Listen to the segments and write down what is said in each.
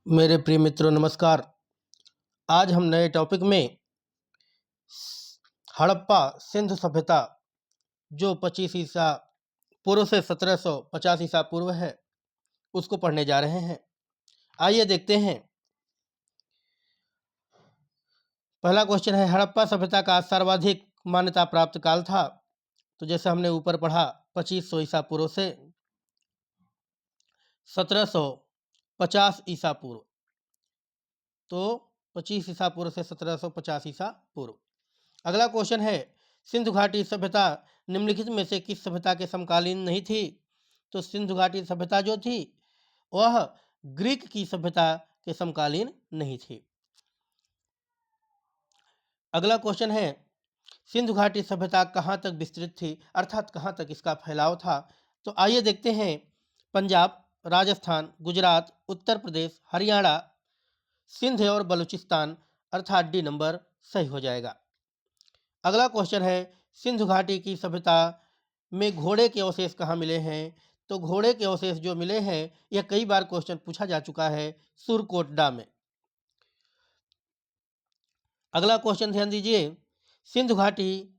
मेरे प्रिय मित्रों नमस्कार। आज हम नए टॉपिक में हड़प्पा सिंधु सभ्यता जो 25 ईसा पूर्व से 1750 ईसा पूर्व है उसको पढ़ने जा रहे हैं। आइए देखते हैं। पहला क्वेश्चन है, हड़प्पा सभ्यता का सर्वाधिक मान्यता प्राप्त काल था। तो जैसे हमने ऊपर पढ़ा 2500 ईसा पूर्व से 1750 ईसा पूर्व, तो 25 ईसा पूर्व से 1750 ईसा पूर्व। अगला क्वेश्चन है, सिंधु घाटी सभ्यता निम्नलिखित में से किस सभ्यता के समकालीन नहीं थी। तो सिंधु घाटी सभ्यता जो थी वह ग्रीक की सभ्यता के समकालीन नहीं थी। अगला क्वेश्चन है, सिंधु घाटी सभ्यता कहाँ तक विस्तृत थी, अर्थात कहाँ तक इसका फैलाव था। तो आइए देखते हैं। पंजाब, राजस्थान, गुजरात, उत्तर प्रदेश, हरियाणा, सिंध और बलूचिस्तान, अर्थात डी नंबर सही हो जाएगा। अगला क्वेश्चन है, सिंधु घाटी की सभ्यता में घोड़े के अवशेष कहाँ मिले हैं। तो घोड़े के अवशेष जो मिले हैं यह कई बार क्वेश्चन पूछा जा चुका है, सुरकोटडा में। अगला क्वेश्चन ध्यान दीजिए, सिंधु घाटी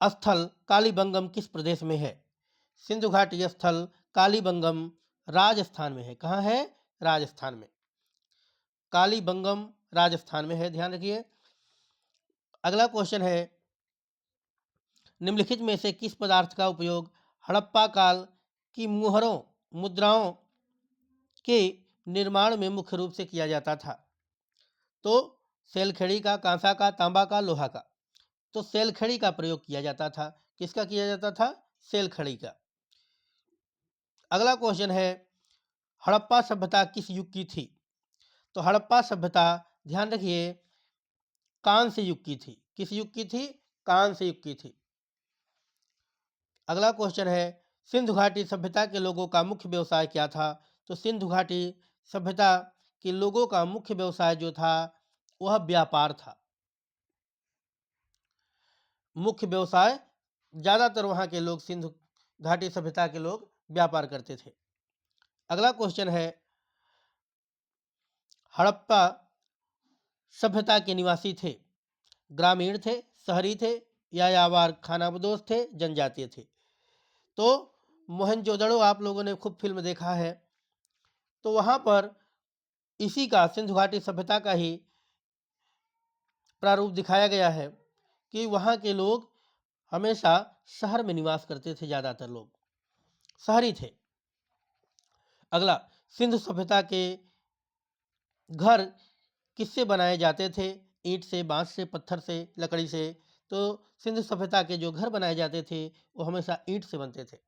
स्थल कालीबंगम किस प्रदेश में है। सिंधु घाटी स्थल कालीबंगम राजस्थान में है। कहाँ है? राजस्थान में। कालीबंगम राजस्थान में है, ध्यान रखिए। अगला क्वेश्चन है, निम्नलिखित में से किस पदार्थ का उपयोग हड़प्पा काल की मुहरों मुद्राओं के निर्माण में मुख्य रूप से किया जाता था। तो सेलखेड़ी का, कांसा का, तांबा का, लोहा का। तो सेलखड़ी का प्रयोग किया जाता था। किसका किया जाता था? सेलखड़ी का। अगला क्वेश्चन है, हड़प्पा सभ्यता किस युग की थी। तो हड़प्पा सभ्यता ध्यान रखिए कांस्य युग की थी। किस युग की थी? कांस्य युग की थी। अगला क्वेश्चन है, सिंधु घाटी सभ्यता के लोगों का मुख्य व्यवसाय क्या था। तो सिंधु घाटी सभ्यता के लोगों का मुख्य व्यवसाय जो था वह व्यापार था। मुख्य व्यवसाय, ज्यादातर वहां के लोग, सिंधु घाटी सभ्यता के लोग व्यापार करते थे। अगला क्वेश्चन है, हड़प्पा सभ्यता के निवासी थे, ग्रामीण थे, शहरी थे, या यावार खानाबदोश थे, जनजातीय थे। तो मोहनजोदड़ो आप लोगों ने खूब फिल्म देखा है, तो वहां पर इसी का, सिंधु घाटी सभ्यता का ही प्रारूप दिखाया गया है कि वहां के लोग हमेशा शहर में निवास करते थे, ज्यादातर लोग शहरी थे। अगला, सिंधु सभ्यता के घर किससे बनाए जाते थे। ईंट से, बांस से, पत्थर से, लकड़ी से। तो सिंधु सभ्यता के जो घर बनाए जाते थे वो हमेशा ईंट से बनते थे।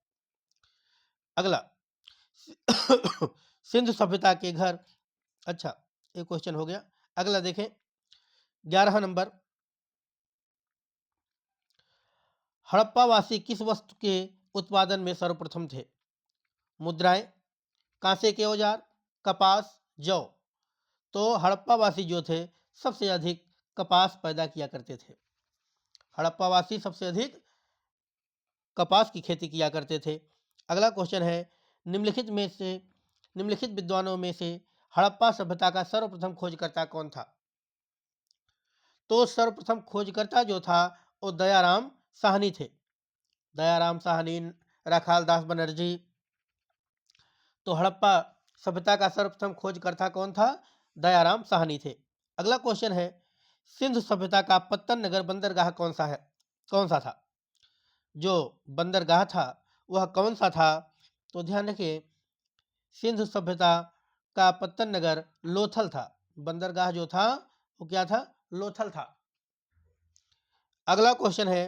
अगला, सिंधु सभ्यता के घर, अच्छा एक क्वेश्चन हो गया। अगला देखें 11 नंबर, हड़प्पावासी किस वस्तु के उत्पादन में सर्वप्रथम थे। मुद्राएं, कांसे के औजार, कपास, जौ। तो हड़प्पावासी जो थे सबसे अधिक कपास पैदा किया करते थे। हड़प्पावासी सबसे अधिक कपास की खेती किया करते थे। अगला क्वेश्चन है, निम्नलिखित विद्वानों में से हड़प्पा सभ्यता का सर्वप्रथम खोजकर्ता कौन था। तो सर्वप्रथम खोजकर्ता जो था वो दयाराम साहनी थे। दयाराम साहनी, राखाल दास बनर्जी। तो हड़प्पा सभ्यता का सर्वप्रथम खोजकर्ता कौन था? दयाराम साहनी थे। अगला क्वेश्चन है, सिंधु सभ्यता का पत्तन नगर बंदरगाह कौन सा था। जो बंदरगाह था वह कौन सा था। तो ध्यान रखिए, सिंधु सभ्यता का पत्तन नगर लोथल था। बंदरगाह जो था वो क्या था? लोथल था। अगला क्वेश्चन है,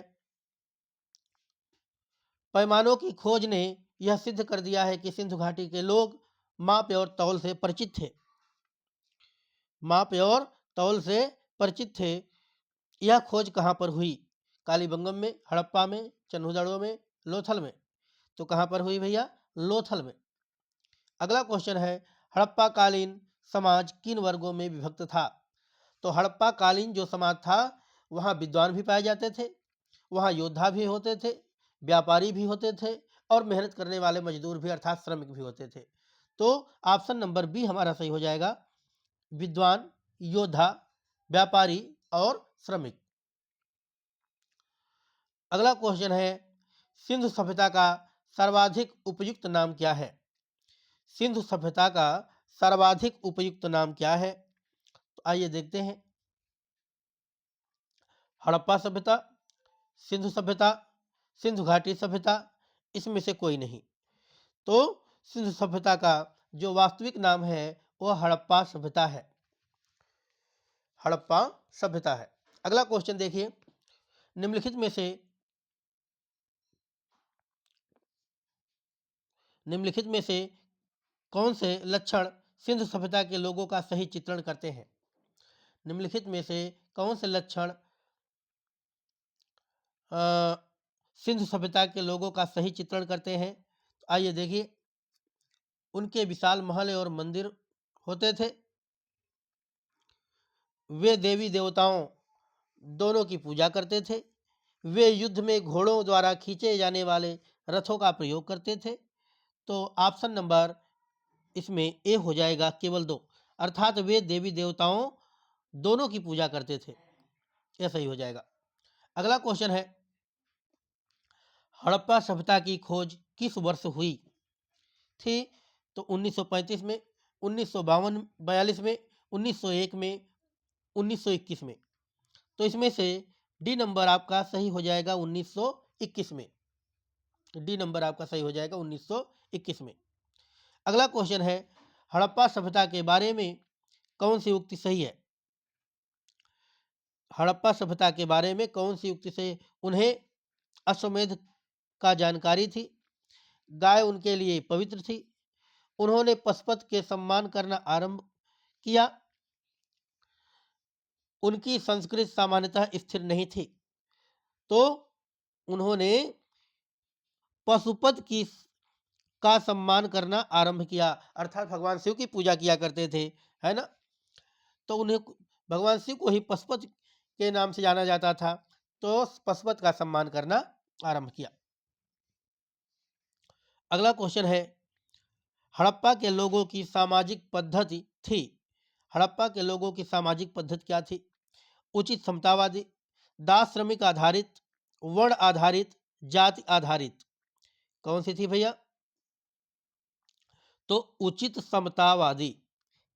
पैमानों की खोज ने यह सिद्ध कर दिया है कि सिंधु घाटी के लोग माप और तौल से परिचित थे। माप और तौल से परिचित थे। यह खोज कहां पर हुई? कालीबंगम में, हड़प्पा में, चन्हुदड़ो में, लोथल में। तो कहां पर हुई भैया? लोथल में। अगला क्वेश्चन है, हड़प्पा कालीन समाज किन वर्गों में विभक्त था। तो हड़प्पा कालीन जो समाज था वहां विद्वान भी पाए जाते थे, वहां योद्धा भी होते थे, व्यापारी भी होते थे, और मेहनत करने वाले मजदूर भी, अर्थात श्रमिक भी होते थे। तो ऑप्शन नंबर बी हमारा सही हो जाएगा। विद्वान, योद्धा, व्यापारी और श्रमिक। अगला क्वेश्चन है, सिंधु सभ्यता का सर्वाधिक उपयुक्त नाम क्या है? सिंधु सभ्यता का सर्वाधिक उपयुक्त नाम क्या है? तो आइए देखते हैं। हड़प्पा सभ्यता, सिंधु सभ्यता, सिंधु घाटी सभ्यता, इसमें से कोई नहीं। तो सिंधु सभ्यता का जो वास्तविक नाम है वह हड़प्पा सभ्यता है। हड़प्पा सभ्यता है। अगला क्वेश्चन देखिए, निम्नलिखित में से कौन से लक्षण सिंधु सभ्यता के लोगों का सही चित्रण करते हैं? निम्नलिखित में से कौन से लक्षण सिंधु सभ्यता के लोगों का सही चित्रण करते हैं? तो आइए देखिए, उनके विशाल महल और मंदिर होते थे, वे देवी देवताओं दोनों की पूजा करते थे, वे युद्ध में घोड़ों द्वारा खींचे जाने वाले रथों का प्रयोग करते थे। तो ऑप्शन नंबर इसमें ए हो जाएगा, केवल 2, अर्थात वे देवी देवताओं दोनों की पूजा करते थे, यह सही हो जाएगा। अगला क्वेश्चन है, हड़प्पा सभ्यता की खोज किस वर्ष हुई थी? तो 1935 में, 1952-42 में, 1901 में, 1921 में। तो इसमें से डी नंबर आपका सही हो जाएगा 1921 में। डी नंबर आपका सही हो जाएगा 1921 में। अगला क्वेश्चन है, हड़प्पा सभ्यता के बारे में कौन सी उक्ति सही है? हड़प्पा सभ्यता के बारे में कौन सी उक्ति से? उन्हें अश्वमेध का जानकारी थी, गाय उनके लिए पवित्र थी, उन्होंने पशुपति के सम्मान करना आरंभ किया, उनकी संस्कृति सामान्यतः स्थिर नहीं थी, तो उन्होंने पशुपति की का सम्मान करना आरंभ किया, अर्थात भगवान शिव की पूजा किया करते थे, है ना। तो उन्हें भगवान शिव को ही पशुपति के नाम से जाना जाता था, तो पशुपति का सम्मान करना आरंभ किया। अगला क्वेश्चन है, हड़प्पा के लोगों की सामाजिक पद्धति थी। हड़प्पा के लोगों की सामाजिक पद्धति क्या थी? उचित समतावादी, दास श्रमिक आधारित, वर्ण आधारित, जाति आधारित। कौन सी थी भैया? तो उचित समतावादी।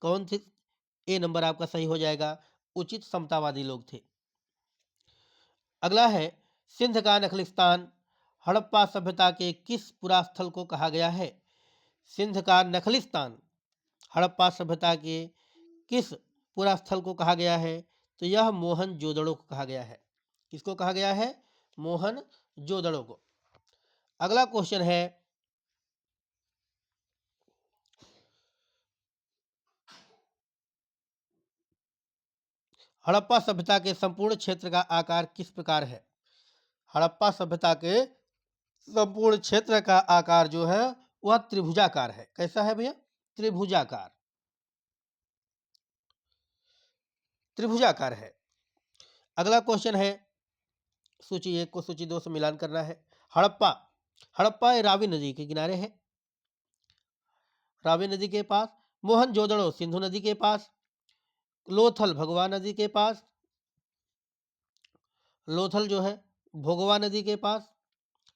कौन थे? ए नंबर आपका सही हो जाएगा, उचित समतावादी लोग थे। अगला है, सिंध का नखलिस्तान हड़प्पा सभ्यता के किस पुरास्थल को कहा गया है? सिंध का नखलिस्तान हड़प्पा सभ्यता के किस पुरास्थल को कहा गया है? तो यह मोहनजोदड़ो को कहा गया है। किसको कहा गया है? मोहनजोदड़ो को। अगला क्वेश्चन है, हड़प्पा सभ्यता के संपूर्ण क्षेत्र का आकार किस प्रकार है? हड़प्पा सभ्यता के संपूर्ण क्षेत्र का आकार जो है वह त्रिभुजाकार है। कैसा है भैया? त्रिभुजाकार। त्रिभुजाकार है। अगला क्वेश्चन है, सूची 1 को सूची 2 से मिलान करना है। हड़प्पा रावी नदी के किनारे है, रावी नदी के पास। मोहनजोदड़ो सिंधु नदी के पास। लोथल भगवा नदी के पास, लोथल जो है भोगवा नदी के पास,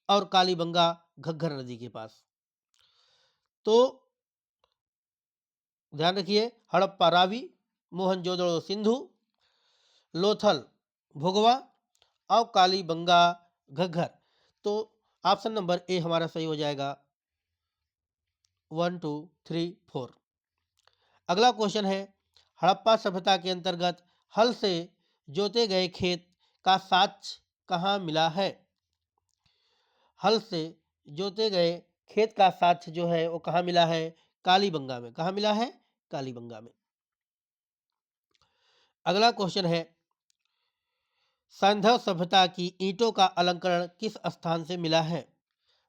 और कालीबंगा घग्गर नदी के पास। तो ध्यान रखिए, हड़प्पा रावी, मोहनजोदड़ो सिंधु, लोथल भोगवा और कालीबंगा घग्गर। तो ऑप्शन नंबर ए हमारा सही हो जाएगा, 1 2 3 4। अगला क्वेश्चन है, हड़प्पा सभ्यता के अंतर्गत हल से जोते गए खेत का साक्ष्य कहाँ मिला है? हल से जोते गए खेत का साक्ष्य जो है वो कहाँ मिला है? कालीबंगा में। कहाँ मिला है? कालीबंगा में। अगला क्वेश्चन है, सिंधु सभ्यता की ईंटों का अलंकरण किस स्थान से मिला है?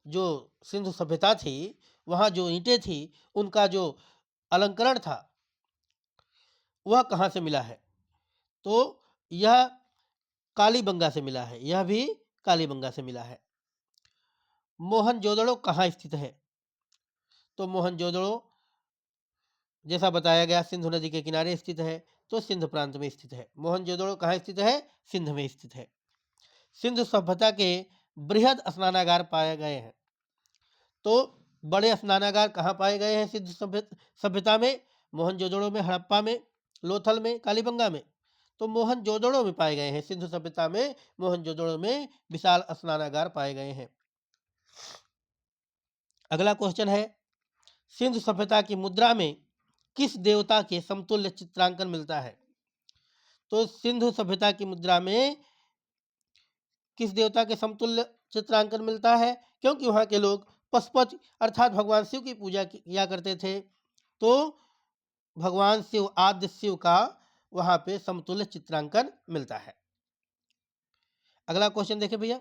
जो सिंधु सभ्यता थी वहाँ जो ईंटें थी उनका जो अलंकरण था वह कहाँ से मिला है? तो यह कालीबंगा से मिला है, यह भी कालीबंगा से मिला है। मोहनजोदड़ो कहाँ स्थित है? तो मोहनजोदड़ो जैसा बताया गया सिंधु नदी के किनारे स्थित है, तो सिंध प्रांत में स्थित है। मोहनजोदड़ो कहाँ स्थित है? सिंध में स्थित है। सिंधु सभ्यता के बृहद स्नानागार पाए गए हैं। तो बड़े स्नानागार कहाँ पाए गए हैं सिंधु सभ्यता में? मोहनजोदड़ो में, हड़प्पा में, लोथल में, कालीबंगा में। तो मोहनजोदड़ो में पाए गए हैं। सिंधु सभ्यता में मोहनजोदड़ो में विशाल स्नानागार पाए गए हैं। अगला क्वेश्चन है, सिंधु सभ्यता की मुद्रा में किस देवता के समतुल्य चित्रांकन मिलता है? तो सिंधु सभ्यता की मुद्रा में किस देवता के समतुल्य चित्रांकन मिलता है? क्योंकि वहां के लोग पशुपति अर्थात भगवान शिव की पूजा किया करते थे, तो भगवान शिव, आद्य शिव का वहां पे समतुल्य चित्रांकन मिलता है। अगला क्वेश्चन देखें भैया,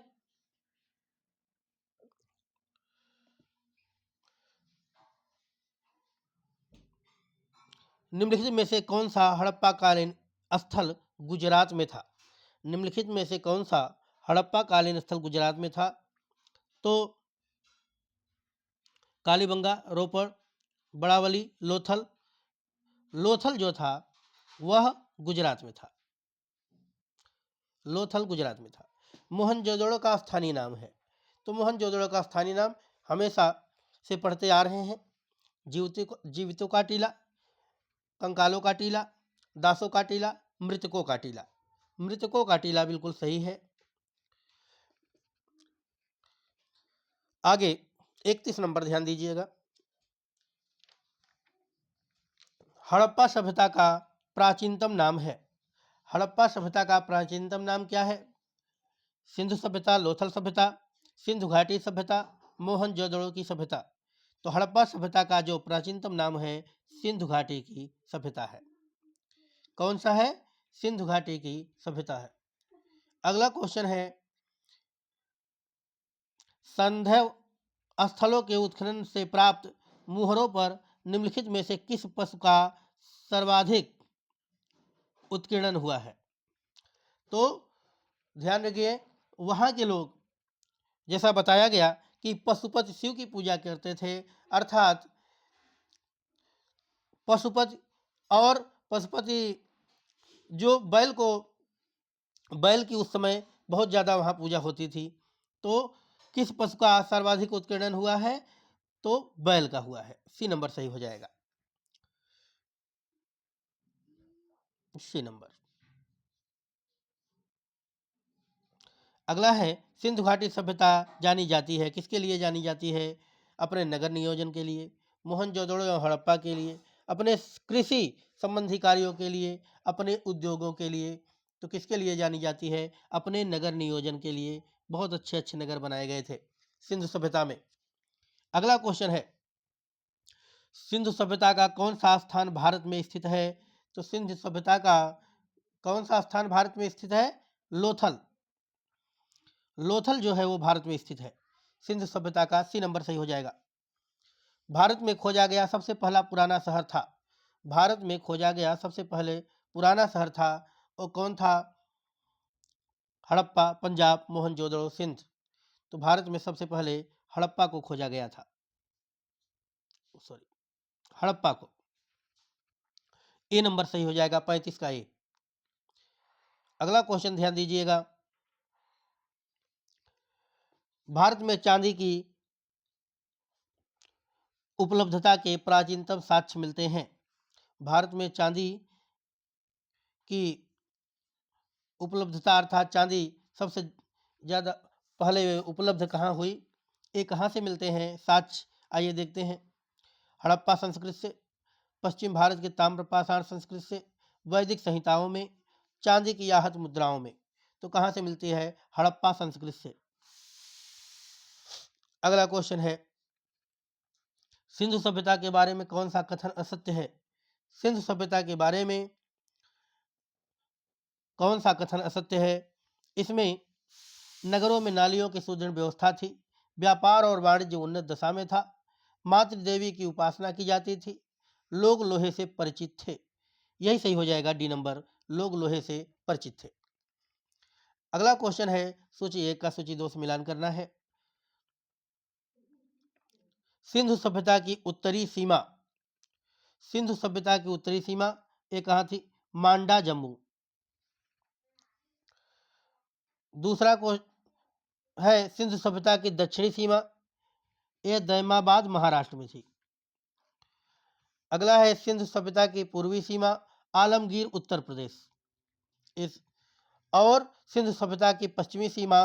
निम्नलिखित में से कौन सा हड़प्पा कालीन स्थल गुजरात में था? निम्नलिखित में से कौन सा हड़प्पा कालीन स्थल गुजरात में था? तो कालीबंगा, रोपड़, बड़ावली, लोथल। लोथल जो था वह गुजरात में था। लोथल गुजरात में था। मोहनजोदड़ो का स्थानीय नाम है। तो मोहनजोदड़ो का स्थानीय नाम हमेशा से पढ़ते आ रहे हैं, जीवितों का टीला, कंकालों का टीला, दासों का टीला, मृतकों का टीला। मृतकों का टीला बिल्कुल सही है। आगे 31 नंबर ध्यान दीजिएगा, हड़प्पा सभ्यता का प्राचीनतम नाम है। हड़प्पा सभ्यता का प्राचीनतम नाम क्या है? सिंधु सभ्यता, लोथल सभ्यता, सिंधु घाटी सभ्यता, मोहनजोदड़ो की सभ्यता। तो हड़प्पा सभ्यता का जो प्राचीनतम नाम है सिंधु घाटी की सभ्यता है। कौन सा है? सिंधु घाटी की सभ्यता है। अगला क्वेश्चन है, संदैव स्थलों के उत्खनन से प्राप्त मुहरों पर निम्नलिखित में से किस पशु का सर्वाधिक उत्कीर्णन हुआ है? तो ध्यान रखिए, वहां के लोग, जैसा बताया गया कि पशुपति शिव की पूजा करते थे, अर्थात पशुपति और पशुपति जो बैल की उस समय बहुत ज़्यादा वहाँ पूजा होती थी। तो किस पशु का सर्वाधिक उत्कीर्णन हुआ है? तो बैल का हुआ है। सी नंबर सही हो जाएगा, सी नंबर। अगला है, सिंधु घाटी सभ्यता जानी जाती है, किसके लिए जानी जाती है? अपने नगर नियोजन के लिए, मोहनजोदड़ो और हड़प्पा के लिए, अपने कृषि संबंधी कार्यों के लिए, अपने उद्योगों के लिए। तो किसके लिए जानी जाती है? अपने नगर नियोजन के लिए। बहुत अच्छे अच्छे नगर बनाए गए थे सिंधु सभ्यता में। अगला क्वेश्चन है, सिंधु सभ्यता का कौन सा स्थान भारत में स्थित है? तो सिंधु सभ्यता का कौन सा स्थान भारत में स्थित है? लोथल। लोथल जो है वो भारत में स्थित है। सिंधु सभ्यता का सी नंबर सही हो जाएगा। भारत में खोजा गया सबसे पहला पुराना शहर था। भारत में खोजा गया सबसे पहले पुराना शहर था, वो कौन था? हड़प्पा, पंजाब, मोहनजोदड़ो, सिंध। तो भारत में सबसे पहले हड़प्पा को खोजा गया था, सॉरी, हड़प्पा को। ए नंबर सही हो जाएगा, 35 का ए। अगला क्वेश्चन ध्यान दीजिएगा, भारत में चांदी की उपलब्धता के प्राचीनतम साक्ष्य मिलते हैं। भारत में चांदी की उपलब्धता अर्थात चांदी सबसे ज़्यादा पहले उपलब्ध कहाँ हुई? ये कहाँ से मिलते हैं साक्ष्य? आइए देखते हैं। हड़प्पा संस्कृति से, पश्चिम भारत के ताम्रपाषाण संस्कृति से, वैदिक संहिताओं में, चांदी की आहत मुद्राओं में। तो कहाँ से मिलती है? हड़प्पा संस्कृति से। अगला क्वेश्चन है, सिंधु सभ्यता के बारे में कौन सा कथन असत्य है? सिंधु सभ्यता के बारे में कौन सा कथन असत्य है? इसमें नगरों में नालियों की सुदृढ़ व्यवस्था थी, व्यापार और वाणिज्य उन्नत दशा में था, मातृ देवी की उपासना की जाती थी, लोग लोहे से परिचित थे। यही सही हो जाएगा, डी नंबर, लोग लोहे से परिचित थे। अगला क्वेश्चन है, सूची 1 का सूची 2 से मिलान करना है। सिंधु सभ्यता की उत्तरी सीमा सिंधु सभ्यता की उत्तरी सीमा ये कहाँ थी? मांडा जम्मू। दूसरा क्वेश्चन है सिंधु सभ्यता की दक्षिणी सीमा, ये दैमाबाद महाराष्ट्र में थी। अगला है सिंधु सभ्यता की पूर्वी सीमा, आलमगीर उत्तर प्रदेश। इस और सिंधु सभ्यता की पश्चिमी सीमा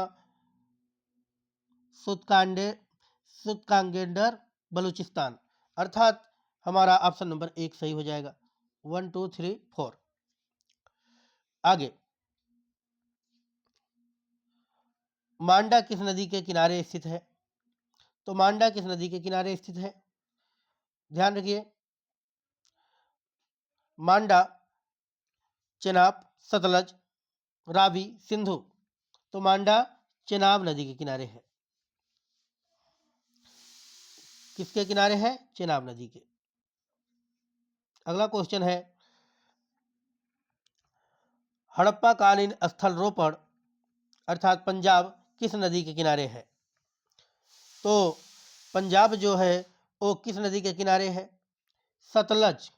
सुतकांगेंडर बलूचिस्तान। अर्थात हमारा ऑप्शन नंबर 1 सही हो जाएगा। 1 2 3 4। आगे, मांडा किस नदी के किनारे स्थित है? तो मांडा किस नदी के किनारे स्थित है? ध्यान रखिए, मांडा चेनाब, सतलज, रावी, सिंधु। तो मांडा चेनाब नदी के किनारे है। किसके किनारे है? चेनाब नदी के। अगला क्वेश्चन है हड़प्पा कालीन स्थल रोपड़ अर्थात पंजाब किस नदी के किनारे है? तो पंजाब जो है वो किस नदी के किनारे है? सतलज।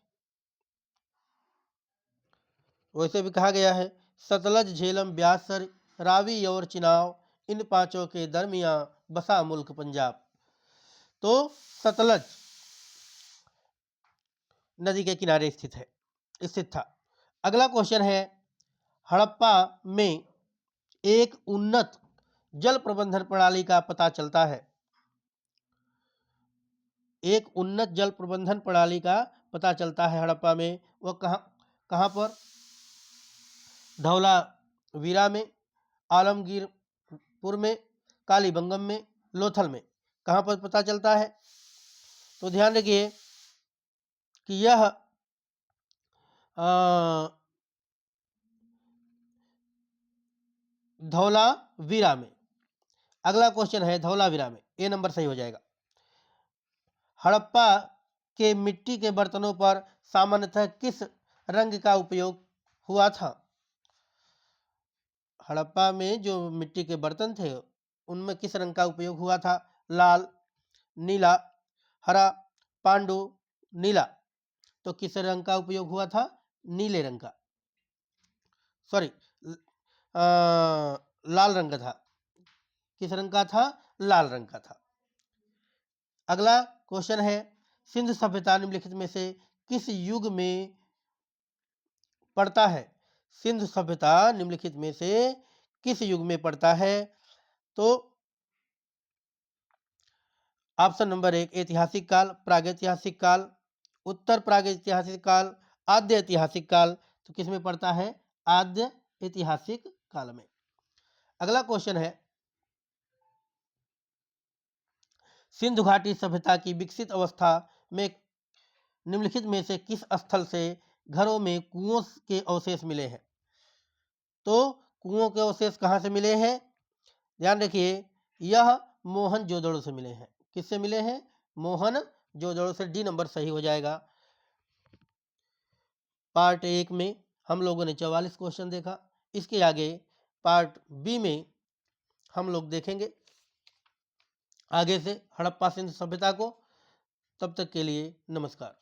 वैसे भी कहा गया है सतलज, झेलम, ब्यास, रावी और चिनाब, इन पांचों के दरमियान बसा मुल्क पंजाब। तो सतलज नदी के किनारे स्थित था। अगला क्वेश्चन है हड़प्पा में एक उन्नत जल प्रबंधन प्रणाली का पता चलता है। एक उन्नत जल प्रबंधन प्रणाली का पता चलता है हड़प्पा में, वह कहाँ पर? धौलावीरा में, आलमगीरपुर में, कालीबंगम में, लोथल में। कहाँ पर पता चलता है? तो ध्यान रखिए कि यह धौलावीरा में। अगला क्वेश्चन है धौलावीरा में, ए नंबर सही हो जाएगा। हड़प्पा के मिट्टी के बर्तनों पर सामान्यतः किस रंग का उपयोग हुआ था? हड़प्पा में जो मिट्टी के बर्तन थे उनमें किस रंग का उपयोग हुआ था? लाल, नीला, हरा, पांडु, नीला। तो किस रंग का उपयोग हुआ था? नीले रंग का, सॉरी लाल रंग का था। किस रंग का था? लाल रंग का था। अगला क्वेश्चन है सिंधु सभ्यता निम्नलिखित में से किस युग में पड़ता है? सिंधु सभ्यता निम्नलिखित में से किस युग में पड़ता है? तो ऑप्शन नंबर 1 ऐतिहासिक काल, प्रागैतिहासिक काल, उत्तर प्रागैतिहासिक काल, आद्य ऐतिहासिक काल। तो किस में पड़ता है? आद्य ऐतिहासिक काल में। अगला क्वेश्चन है सिंधु घाटी सभ्यता की विकसित अवस्था में निम्नलिखित में से किस स्थल से घरों में कुओं के अवशेष मिले हैं? तो कुओं के अवशेष कहाँ से मिले हैं? ध्यान रखिए, यह मोहनजोदड़ो से मिले हैं। किससे मिले हैं? मोहनजोदड़ो से। डी नंबर सही हो जाएगा। पार्ट 1 में हम लोगों ने 44 क्वेश्चन देखा। इसके आगे पार्ट बी में हम लोग देखेंगे आगे से हड़प्पा सिंधु सभ्यता को। तब तक के लिए नमस्कार।